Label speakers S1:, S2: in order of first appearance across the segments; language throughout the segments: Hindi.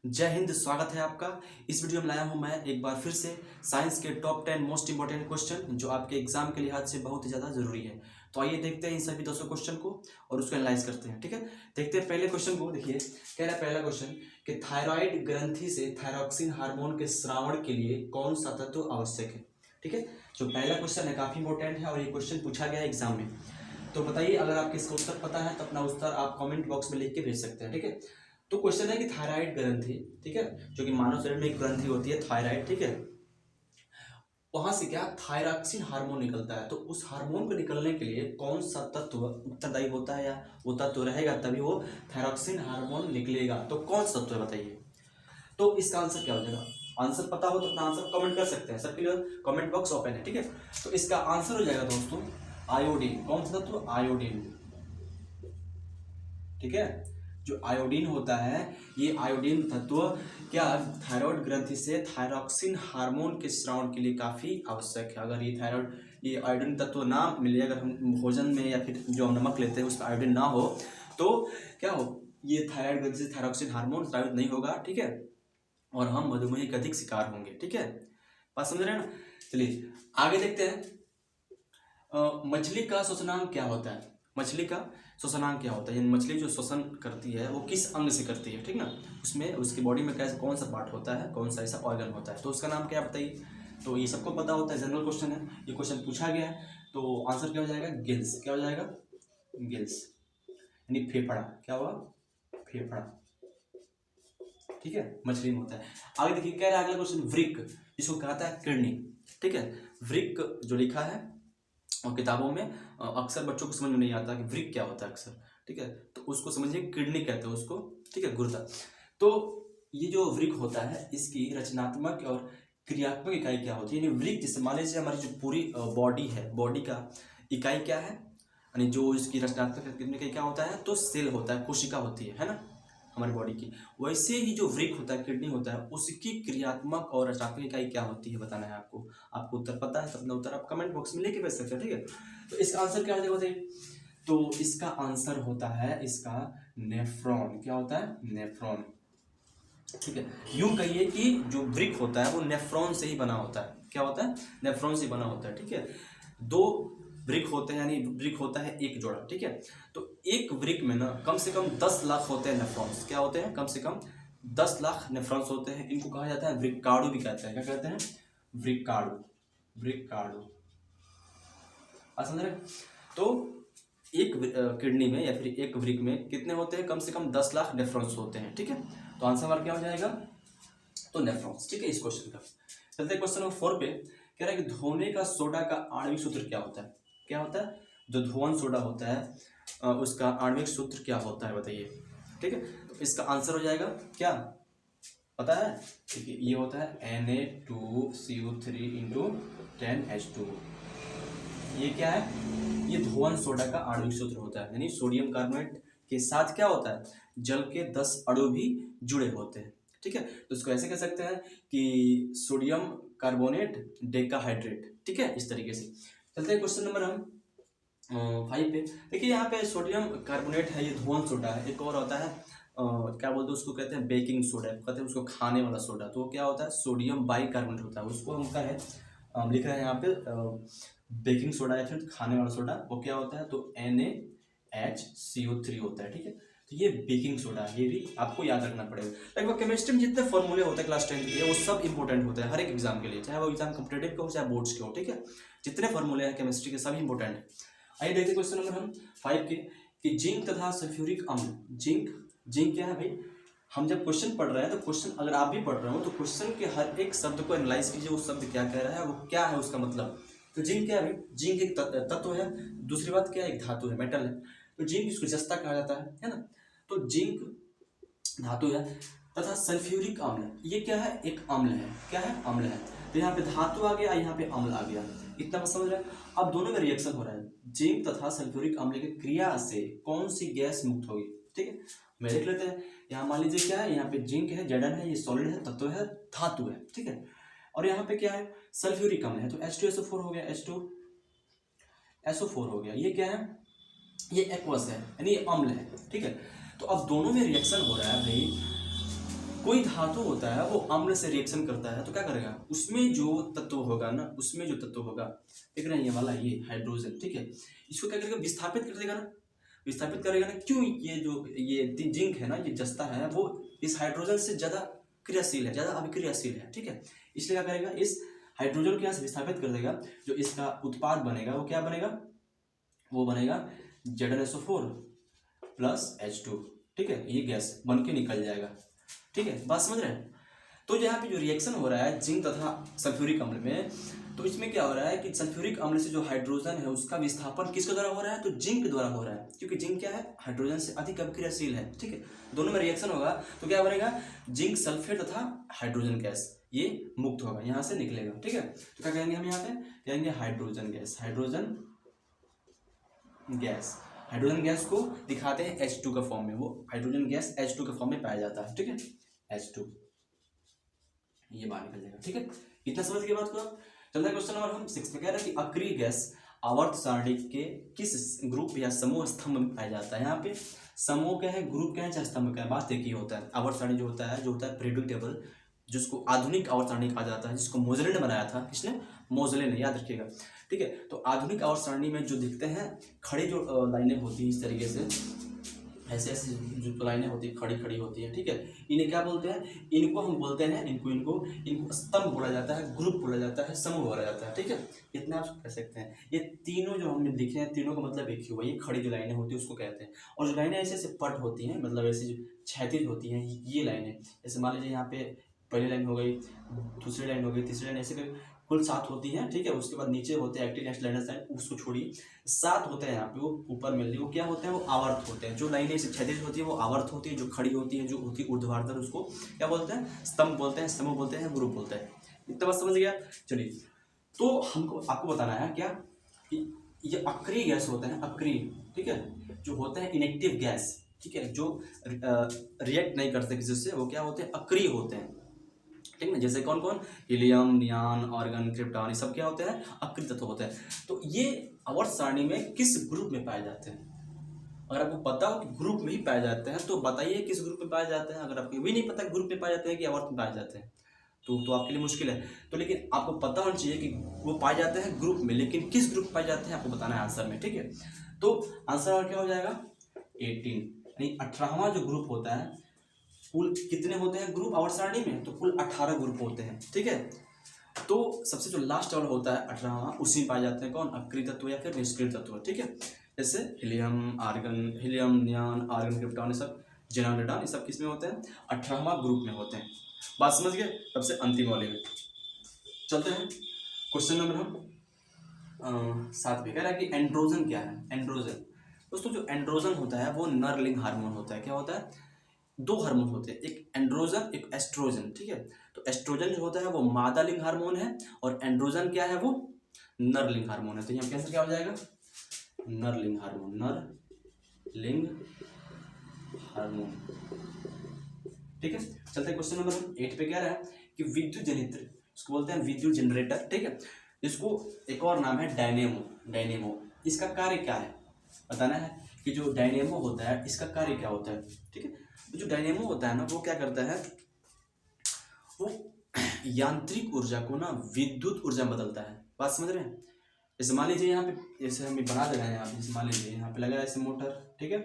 S1: जय हिंद। स्वागत है आपका। इस वीडियो में लाया हूं मैं एक बार फिर से साइंस के टॉप 10 मोस्ट इंपॉर्टेंट क्वेश्चन जो आपके एग्जाम के लिहाज से बहुत ही ज़्यादा जरूरी है। तो आइए देखते हैं इन सभी 200 क्वेश्चन को और उसको एनालाइज करते हैं। ठीक है, देखते हैं पहले क्वेश्चन को। देखिए कह रहा है पहला क्वेश्चन कि थायराइड ग्रंथि से थायरॉक्सिन हार्मोन के स्रावण के लिए कौन सा तत्व आवश्यक है। ठीक है, जो पहला क्वेश्चन है काफी इंपॉर्टेंट है और ये क्वेश्चन पूछा गया है एग्जाम में। तो बताइए, अगर आपको इसका उत्तर पता है तो अपना उत्तर आप कमेंट बॉक्स में लिख के भेज सकते हैं। ठीक है, तो क्वेश्चन है कि थायराइड ग्रंथि, ठीक है, जो कि मानव शरीर में एक ग्रंथि होती है थायराइड, ठीक है, वहां से क्या थायरॉक्सिन हार्मोन निकलता है। तो उस हार्मोन को निकलने के लिए कौन सा तत्व उत्तरदायी होता है या वो तत्व रहेगा तभी वो थायरॉक्सिन हार्मोन निकलेगा। तो कौन सा तत्व है बताइए। तो इसका आंसर क्या हो जाएगा। आंसर पता हो तो अपना आंसर कमेंट कर सकते हैं, सबके लिए कमेंट बॉक्स ओपन है। ठीक है, तो इसका आंसर हो जाएगा दोस्तों आयोडीन। कौन सा तत्व? आयोडीन। ठीक है, जो आयोडीन होता है ये आयोडीन तत्व क्या थायराइड ग्रंथि से थायरॉक्सिन हार्मोन के स्राव के लिए काफी आवश्यक है। अगर ये आयोडीन तत्व ना मिले, अगर हम भोजन में या फिर जो हम नमक लेते हैं उसमें आयोडीन ना हो तो क्या हो, ये थायराइड ग्रंथि से थायरॉक्सिन हार्मोन स्रावित नहीं होगा। ठीक है, और हम मधुमेह के अधिक शिकार होंगे। ठीक है, बात समझ रहे हैं ना। चलिए आगे देखते हैं। मछली का श्वसनांग क्या होता है। मछली का श्वसनांग क्या होता है, यानी मछली जो श्वसन करती है वो किस अंग से करती है। ठीक ना, उसमें उसकी बॉडी में कैसे कौन सा पार्ट होता है, कौन सा ऐसा ऑर्गन होता है, तो उसका नाम क्या बताइए। तो ये सबको पता होता है, जनरल क्वेश्चन है, ये क्वेश्चन पूछा गया है। तो आंसर क्या हो जाएगा? गिल्स। क्या हो जाएगा? गिल्स, यानी फेफड़ा। क्या हुआ? फेफड़ा। ठीक है, मछली में होता है। आगे देखिए कह रहा है अगला क्वेश्चन वृक्क, जिसको कहता है किडनी। ठीक है, वृक्क जो लिखा है और किताबों में अक्सर बच्चों को समझ में नहीं आता कि वृक्क क्या होता है अक्सर। ठीक है, तो उसको समझिए किडनी कहते हैं उसको। ठीक है, गुर्दा। तो ये जो वृक्क होता है इसकी रचनात्मक और क्रियात्मक इकाई क्या होती है। यानी वृक्क जैसे मान लीजिए हमारी जो पूरी बॉडी है, बॉडी का इकाई क्या है, यानी जो इसकी रचनात्मक इकाई क्या होता है, तो सेल होता है, कोशिका होती है ना हमारी बॉडी की। वैसे ही जो वृक्क होता है, किडनी होता है, उसकी क्रियात्मक और रचनात्मक इकाई क्या होती है बताना है आपको। आपको उत्तर पता है तो अपना उत्तर आप कमेंट बॉक्स में लेके भेज सकते हैं। ठीक है, तो इसका आंसर क्या हो जाएगा बताइए। तो इसका आंसर होता है इसका नेफ्रॉन। क्या होता है? नेफ्रॉन। ठीक है, यूं कहिए कि जो वृक्क होता है वो नेफ्रॉन से ही बना होता है। क्या होता है? नेफ्रॉन से बना होता है। ठीक है, दो वृक्क होते हैं, यानी वृक्क होता है एक जोड़ा। ठीक है, तो एक वृक्क में ना कम से कम 10 लाख होते हैं नेफ्रॉन्स। क्या होते हैं? कम से कम 10 लाख नेफ्रॉन्स होते हैं। इनको कहा जाता है वृक्काणु भी कहते हैं। क्या कहते हैं? वृक्काणु। वृक्काणु, समझ रहे? तो एक किडनी में या फिर एक वृक्क में कितने होते हैं? कम से कम 10 लाख नेफ्रॉन्स होते हैं। ठीक है, तो आंसर हमारा क्या हो जाएगा? तो नेफ्रॉन्स। ठीक है, इस क्वेश्चन का चलते हैं क्वेश्चन नंबर 4 पे। कह रहा है कि धोने का सोडा का आणविक सूत्र क्या होता है। क्या होता है? जो धोवन सोडा होता है उसका आणविक सूत्र क्या होता है बताइए। ठीक है, तो इसका आंसर हो जाएगा क्या पता है? ठीक है, ये होता है Na2CO3 इंटू 10H2। ये क्या है? ये धोवन सोडा का आणविक सूत्र होता है, यानी सोडियम कार्बोनेट के साथ क्या होता है? जल के 10 अणु भी जुड़े होते हैं। ठीक है, तो इसको ऐसे कह सकते हैं कि सोडियम कार्बोनेट डेकाहाइड्रेट। ठीक है, इस तरीके से चलते हैं क्वेश्चन नंबर हम 5 पे। देखिए यहाँ पे सोडियम कार्बोनेट है, ये धोवन सोडा है। एक और होता है क्या बोलते हैं उसको, कहते हैं बेकिंग सोडा, कहते हैं उसको खाने वाला सोडा। तो वो क्या होता है? सोडियम बाइकार्बोनेट होता है, उसको हम कह रहे हैं हम लिख रहे हैं यहाँ पे बेकिंग सोडा या फिर खाने वाला सोडा। वो क्या होता है? तो NaHCO3 होता है। ठीक है, तो ये बेकिंग सोडा, ये भी आपको याद रखना पड़ेगा। लगभग केमिस्ट्री में जितने फॉर्मूले होते हैं क्लास 10 के वो सब इंपॉर्टेंट होते हैं हर एक एग्जाम के लिए, चाहे वो एग्जाम कॉम्पिटेटिव के हो चाहे बोर्ड्स के हो। ठीक है, जितने फॉर्मूले हैं केमिस्ट्री के सभी इंपॉर्टेंट है। आइए देखते क्वेश्चन नंबर हम 5 के कि जिंक तथा सल्फ्यूरिक अम्ल। जिंक क्या है भाई? हम जब क्वेश्चन पढ़ रहे हैं तो क्वेश्चन अगर आप भी पढ़ रहे हो तो क्वेश्चन के हर एक शब्द को एनालाइज कीजिए, वो शब्द क्या कह रहा है, वो क्या है उसका मतलब। तो जिंक क्या है भाई? जिंक एक तत्व है। दूसरी बात क्या है? एक धातु है, मेटल है। तो जिंक इसको जस्ता कहा जाता है ना। तो जिंक धातु है। तथा सल्फ्यूरिक अम्ल ये क्या है? एक अम्ल है। क्या है? अम्ल है। तो यहाँ पे धातु आ गया, यहाँ पे अम्ल आ गया। इतना बस समझ रहे हैं। अब दोनों में रिएक्शन हो रहा है। जिंक तथा सल्फ्यूरिक अम्ल की क्रिया से कौन सी गैस मुक्त होगी? ठीक है, मैं देख लेते हैं। यहाँ मान लीजिए क्या है, यहाँ पे जिंक है, जड़न है, ये सॉलिड है, तत्व है, धातु है। ठीक है, और यहाँ पे क्या है? सल्फ्यूरिक अम्ल है। तो H2SO4 हो गया, H2SO4 हो गया। ये क्या है? ये एक्वस है, यानी ये अम्ल है। ठीक है, तो अब दोनों में रिएक्शन हो रहा है भाई। कोई धातु होता है वो अम्ल से रिएक्शन करता है तो क्या करेगा, उसमें जो तत्व होगा ना, उसमें जो तत्व होगा, देख रहे हैं ये वाला, ये हाइड्रोजन, ठीक है, इसको क्या करेगा, विस्थापित कर देगा ना, विस्थापित करेगा ना। क्यों, ये जिंक है ना, ये जस्ता है, वो इस हाइड्रोजन से ज़्यादा क्रियाशील है, ज़्यादा अभिक्रियाशील है, ठीक है, इसलिए क्या करेगा, इस हाइड्रोजन को यहाँ से विस्थापित कर देगा। जो इसका उत्पाद बनेगा वो क्या बनेगा, वो बनेगा ZnSO4 प्लस H2, ठीक है, ये गैस बन के निकल जाएगा, ठीक है, बात समझ रहे हैं। तो यहाँ पे जो रिएक्शन हो रहा है जिंक तथा सल्फ्यूरिक अम्ल में, तो इसमें क्या हो रहा है कि सल्फ्यूरिक अम्ल से जो हाइड्रोजन है उसका विस्थापन किसके द्वारा हो रहा है, तो जिंक द्वारा हो रहा है, क्योंकि जिंक क्या है, हाइड्रोजन से अधिक अभिक्रियाशील है, ठीक है, दोनों में रिएक्शन होगा तो क्या बनेगा, जिंक सल्फेट तथा हाइड्रोजन गैस ये मुक्त होगा, यहाँ से निकलेगा, ठीक है। तो क्या कहेंगे हम यहाँ पे, कहेंगे hydrogen gas, hydrogen gas, hydrogen gas को दिखाते हैं H2 का फॉर्म में, वो हाइड्रोजन गैस H2 के फॉर्म में पाया जाता है, ठीक है, H2 ये बाहर निकल जाएगा, ठीक है, इतना समझ के बात को। चलते हैं क्वेश्चन नंबर हम 6 में, कह रहा है कि अक्रिय गैस आवर्त सारणी के किस ग्रुप या समूह स्तंभ में पाया जाता है। यहाँ पे समूह क्या है, ग्रुप क्या है, चाहे स्तंभ क्या है, बात एक ही होता है। आवर्त सारणी जो होता है पीरियोडिक टेबल, जिसको आधुनिक आवर्त सारणी कहा जाता है, जिसको मोजले ने बनाया था, किसने, मोजले ने, याद रखिएगा, ठीक है। तो आधुनिक आवर्त सारणी में जो दिखते हैं खड़ी जो लाइनें होती हैं इस तरीके से, ऐसे ऐसे जो लाइनें होती है खड़ी खड़ी होती है, ठीक है, इन्हें क्या बोलते हैं, इनको हम बोलते हैं, इनको स्तंभ बोला जाता है, ग्रुप बोला जाता है, समूह बोला जाता है, ठीक है, इतना आप कह सकते हैं। ये तीनों जो हमने लिखे हैं, तीनों का मतलब एक ही हुआ, ये खड़ी जो लाइनें होती है उसको कहते हैं। और जो लाइनें ऐसे ऐसे पट होती हैं, मतलब ऐसे जो क्षैतिज होती हैं, ये लाइनें, जैसे मान लीजिए यहाँ पे पहली लाइन हो गई, दूसरी लाइन हो गई, तीसरी लाइन, ऐसे कुल 7 होती हैं, ठीक है। उसके बाद नीचे होते हैं एक्टिव नेक्स्ट लाइनर साइन, उसको छोड़िए, 7 होते हैं यहाँ पे, वो ऊपर मिल रही, वो क्या होते हैं, वो आवर्त होते हैं। जो लाइनें क्षैतिज होती है वो आवर्त होती है, जो खड़ी होती है, जो होती है ऊर्ध्वाधर, उसको क्या बोलते हैं, स्तंभ बोलते हैं, समूह बोलते हैं, ग्रुप बोलते हैं। इतना बात समझ गया। चलिए, तो हमको आपको बताना है क्या कि ये अक्रिय गैस होते हैं, अक्रिय, ठीक है, जो होते हैं इनएक्टिव गैस, ठीक है, जो रिएक्ट नहीं करते किसी से, वो क्या होते हैं, अक्रिय होते हैं, ठीक है। जैसे कौन कौन, हीलियम, नियॉन, आर्गन, क्रिप्टॉन, ये सब क्या होते हैं, अक्रिय तत्व होते हैं। तो ये आवर्त सारणी में किस ग्रुप में पाए जाते हैं, अगर आपको पता हो कि ग्रुप में ही पाए जाते हैं तो बताइए किस ग्रुप में पाए जाते हैं। अगर आपको भी नहीं पता ग्रुप में पाए जाते हैं कि आवर्त में पाए जाते हैं तो आपके लिए मुश्किल है। तो लेकिन आपको पता होना चाहिए कि वो पाए जाते हैं ग्रुप में, लेकिन किस ग्रुप में पाए जाते हैं आपको बताना है आंसर में, ठीक है। तो आंसर और क्या हो जाएगा, 18, यानी 18वां जो ग्रुप होता है। कुल कितने होते हैं ग्रुप आवर्त सारणी में, तो कुल 18 ग्रुप होते हैं, ठीक है। तो सबसे जो लास्ट वाला होता है 18वां, उसी में पाए जाते हैं कौन, अक्रिय तत्व या फिर निष्क्रिय तत्व, ठीक है। जैसे हीलियम, नियॉन, आर्गन, क्रिप्टॉन, ये सब, जेनॉन, रेडॉन, ये सब किस में होते हैं, 18वां ग्रुप में होते हैं। बात समझ गए। सबसे अंतिम वाले में चलते हैं। क्वेश्चन नंबर हम 7 पे कह रहा है कि एंड्रोजन क्या है। एंड्रोजन दोस्तों, जो एंड्रोजन होता है वो नरलिंग हार्मोन होता है। क्या होता है, 2 हार्मोन होते हैं, एक एंड्रोजन, एक एस्ट्रोजन, ठीक है। तो एस्ट्रोजन जो होता है वो मादा लिंग हार्मोन है, और एंड्रोजन क्या है, वो नरलिंग हार्मोन है। तो यहाँ कैसे क्या हो जाएगा, नरलिंग हार्मोन, नरलिंग हार्मोन, ठीक है। चलते क्वेश्चन नंबर 8 पे। कह रहा है कि विद्युत जनित्र, इसको बोलते हैं विद्युत जनरेटर, ठीक है। इसको एक और नाम है डायनेमो। इसका कार्य क्या है बताना है कि जो डायनेमो होता है इसका कार्य क्या होता है, ठीक है। तो जो डायनेमो होता है ना, वो क्या करता है, वो यांत्रिक ऊर्जा को ना विद्युत ऊर्जा में बदलता है। बात समझ रहे हैं। जैसे मान लीजिए यहाँ पे, जैसे हम बना दे रहे हैं यहाँ पे, जैसे मान लीजिए यहाँ पे लगा है ऐसे मोटर, ठीक है।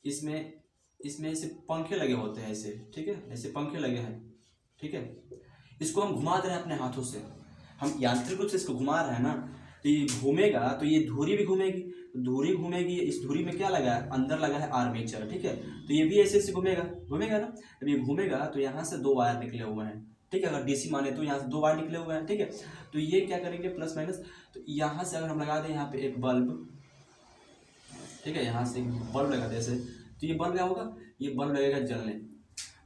S1: इसमें ऐसे पंखे लगे होते हैं ऐसे, ठीक है, ऐसे पंखे लगे हैं, ठीक है। इसको हम घुमा दे रहे हैं अपने हाथों से, हम यांत्रिक रूप से इसको घुमा रहे हैं ना, तो ये घूमेगा, तो ये धुरी भी घूमेगी, धुरी घूमेगी। इस धुरी में क्या लगा है, अंदर लगा है आर्मेचर, ठीक है। तो ये भी ऐसे ऐसे घूमेगा ना। जब ये घूमेगा तो यहाँ से 2 वायर निकले हुए हैं, ठीक है। अगर डीसी माने तो यहाँ से 2 वायर निकले हुए हैं, ठीक है। तो ये क्या करेंगे, प्लस माइनस, तो यहाँ से अगर हम लगा दें यहाँ पे एक बल्ब, ठीक है, यहाँ से एक बल्ब लगा दे ऐसे, तो ये बल्ब क्या होगा, ये बल्ब लगेगा जलने।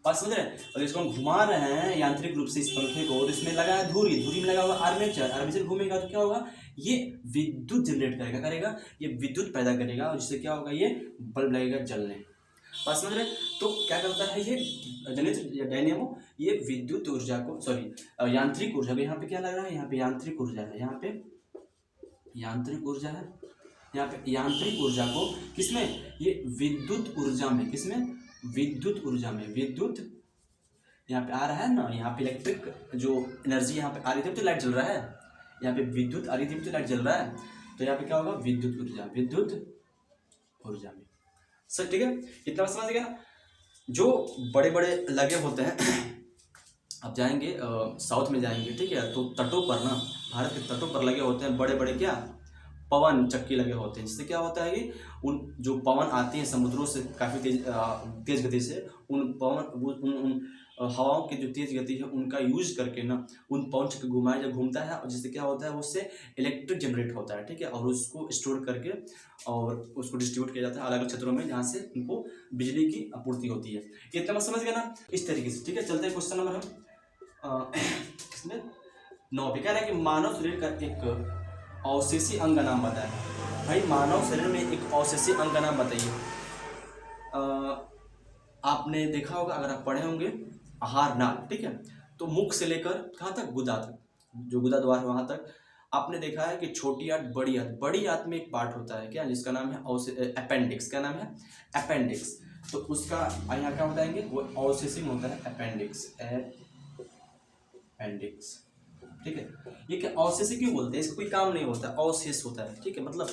S1: बात समझ रहे हैं। और इसको हम घुमा रहे हैं यांत्रिक रूप से इस पंखे को, और इसमें लगा है धुरी में लगा हुआ आर्मेचर घूमेगा तो क्या होगा, ये विद्युत जनरेट करेगा, ये विद्युत पैदा करेगा, और जिससे क्या होगा, ये बल्ब लगेगा जलने। बात समझ रहे हैं। तो क्या करता है ये जनित्र या डायनेमो, ये विद्युत ऊर्जा को, सॉरी यांत्रिक ऊर्जा, यहाँ पे क्या लग रहा है, यहाँ पे यांत्रिक ऊर्जा है, यहाँ पे यांत्रिक ऊर्जा है, यहाँ पे यांत्रिक ऊर्जा को किसमें, ये विद्युत ऊर्जा में, किसमें, विद्युत ऊर्जा में, विद्युत यहाँ पे आ रहा है ना, यहाँ पे इलेक्ट्रिक जो एनर्जी यहाँ पे आ रही थी तो लाइट जल रहा है, यहाँ पे विद्युत आ रही थी तो लाइट जल रहा है, तो यहाँ पे क्या होगा, विद्युत ऊर्जा में। सर ठीक है, इतना समझ गया ना। जो बड़े बड़े लगे होते हैं अब जाएंगे साउथ में जाएंगे, ठीक है, तो तटों पर ना, भारत के तटों पर लगे होते हैं बड़े बड़े क्या, पवन चक्की लगे होते हैं, जिससे क्या होता है कि उन जो पवन आती हैं समुद्रों से काफ़ी तेज गति से, उन पवन उन हवाओं की जो तेज गति है उनका यूज करके ना उन पवन चक्की घुमाया जब घूमता है, और जिससे क्या होता है उससे इलेक्ट्रिक जनरेट होता है, ठीक है, और उसको स्टोर करके और उसको डिस्ट्रीब्यूट किया जाता है अलग अलग क्षेत्रों में जहाँ से उनको बिजली की आपूर्ति होती है। ये तब समझ गया ना इस तरीके से, ठीक है। चलते हैं क्वेश्चन नंबर हम इसमें 9 पे, कह रहा है कि मानव शरीर का एक अवशेषी अंग का नाम बताए। भाई मानव शरीर में एक अवशेषी अंग का नाम बताइए। आपने देखा होगा, अगर आप पढ़े होंगे आहार नाल, ठीक है, तो मुख से लेकर कहाँ तक, गुदा तक, जो गुदा द्वार है वहाँ तक आपने देखा है कि छोटी आंत बड़ी आंत में एक पार्ट होता है क्या, जिसका नाम है अपेंडिक्स। क्या नाम है, अपेंडिक्स। तो उसका यहाँ क्या बताएंगे, वो अवशेषी होता है, अपेंडिक्स, ठीक है। ये क्या अवशेषी क्यों बोलते हैं, इसका कोई काम नहीं होता, अवशेष होता है, ठीक है, मतलब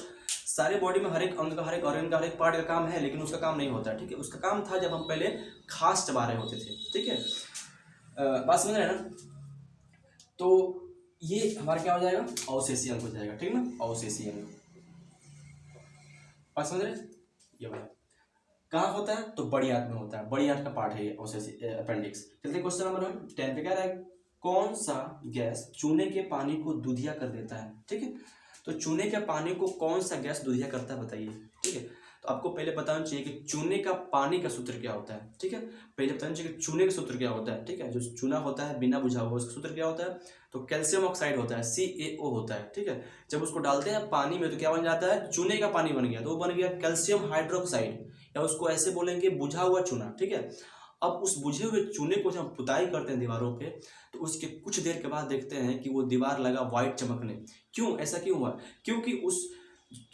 S1: सारे बॉडी में हर एक अंग का, हर एक ऑर्गन का, हर एक पार्ट का काम है, लेकिन उसका काम नहीं होता है, ठीक है। उसका काम था जब हम पहले खास चबा रहे होते थे, ठीक है। बात समझ रहे हैं ना। तो ये हमारा क्या हो जाएगा, अवशेषी अंग हो जाएगा, ठीक ना, अवशेषी अंग। बात समझ रहे हैं, ये वाला कहाँ होता है, तो बड़ी आंत में होता है, बड़ी आंत का पार्ट है ये अवशेषी अपेंडिक्स। चलते क्वेश्चन नंबर 10 पे, कह रहा है कौन सा गैस चूने के पानी को दूधिया कर देता है, ठीक है। तो चूने के पानी को कौन सा गैस दूधिया करता है बताइए, ठीक है। तो आपको पहले बताना चाहिए कि चूने का पानी का सूत्र क्या होता है, ठीक है। पहले बताना चाहिए कि चूने का सूत्र क्या होता है, ठीक है। जो चूना होता है बिना बुझा हुआ, उसका सूत्र क्या होता है, तो कैल्शियम ऑक्साइड होता है, CaO होता है, ठीक है। जब उसको डालते हैं पानी में तो क्या बन जाता है, चूने का पानी बन गया, तो वो बन गया कैल्शियम हाइड्रोक्साइड, या उसको ऐसे बोलेंगे बुझा हुआ चूना, ठीक है। अब उस बुझे हुए चूने को जब पुताई करते हैं दीवारों पे, तो उसके कुछ देर के बाद देखते हैं कि वो दीवार लगा वाइट चमकने। क्यों, ऐसा क्यों हुआ, क्योंकि उस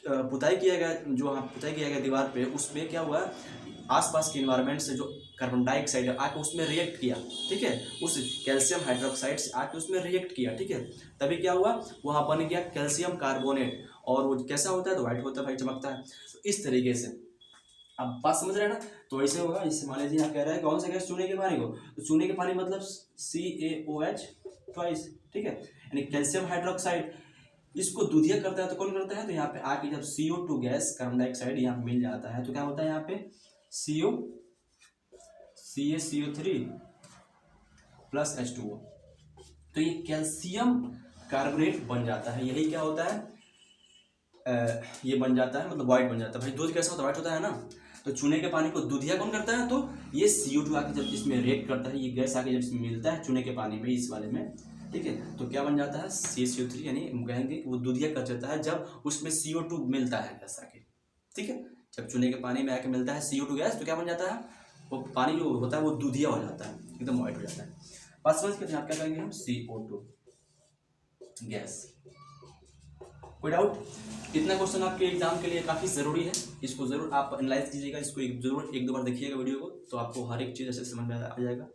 S1: पुताई किया गया, जो वहाँ पुताई किया गया दीवार पे, उसमें क्या हुआ, आसपास के इन्वायरमेंट से जो कार्बन डाइऑक्साइड आके उसमें रिएक्ट किया, ठीक है, उस कैल्शियम हाइड्रोक्साइड से आके उसमें रिएक्ट किया, ठीक है। तभी क्या हुआ, वहाँ बन गया कैल्शियम कार्बोनेट, और वो कैसा होता है, तो वाइट होता है भाई, चमकता है। तो इस तरीके से अब बात समझ रहे हैं ना। तो ऐसे होगा, इससे मान लीजिए यहाँ कह रहा है कौन सा गैस, चूने के पानी को, तो चूने के पानी मतलब CaOH ट्वाइस, ठीक है, यानी कैल्शियम हाइड्रोक्साइड। इसको दूधिया करता है तो कौन करता है, तो यहाँ पे आके जब CO2 गैस, कार्बन डाइऑक्साइड यहाँ पे मिल जाता है, तो क्या होता है यहाँ पे CaCO3 प्लस H2O, तो ये कैल्शियम कार्बोनेट बन जाता है। यही क्या होता है, ये बन जाता है, मतलब वाइट बन जाता है। भाई दूध कैसा होता है, वाइट होता है ना। तो चूने के पानी को दूधिया कौन करता है, तो ये CO2 आके जब इसमें रिएक्ट करता है, ये गैस आके जब इसमें मिलता है चूने के पानी में, इस वाले में, ठीक है, तो क्या बन जाता है CaCO3, यानी हम कहेंगे कि वो दूधिया कर देता है जब उसमें CO2 मिलता है गैस आके, ठीक है। जब चूने के पानी में आके मिलता है CO2 गैस, तो क्या बन जाता है, वो पानी जो होता है वो दूधिया हो जाता है, एकदम वाइट हो जाता है। बात समझ के आप क्या करेंगे, हम CO2 गैस। कोई डाउट, इतना क्वेश्चन आपके एग्जाम के लिए काफ़ी ज़रूरी है, इसको ज़रूर आप एनालाइज कीजिएगा, इसको ज़रूर एक दो बार देखिएगा वीडियो को, तो आपको हर एक चीज़ ऐसे समझ में आ जाएगा।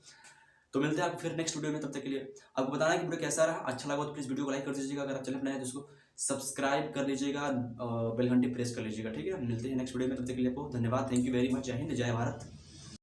S1: तो मिलते हैं आपको फिर नेक्स्ट वीडियो में, तब तक के लिए आपको बताना है कि वीडियो कैसा रहा। अच्छा लगा तो प्लीज़ वीडियो को लाइक कर दीजिएगा, अगर आप चैनल बनाए तो उसको सब्सक्राइब कर लीजिएगा, बेल घंटी प्रेस कर लीजिएगा, ठीक है। मिलते हैं नेक्स्ट वीडियो में, तब तक के लिए आपको धन्यवाद, थैंक यू वेरी मच, जय हिंद, जय भारत।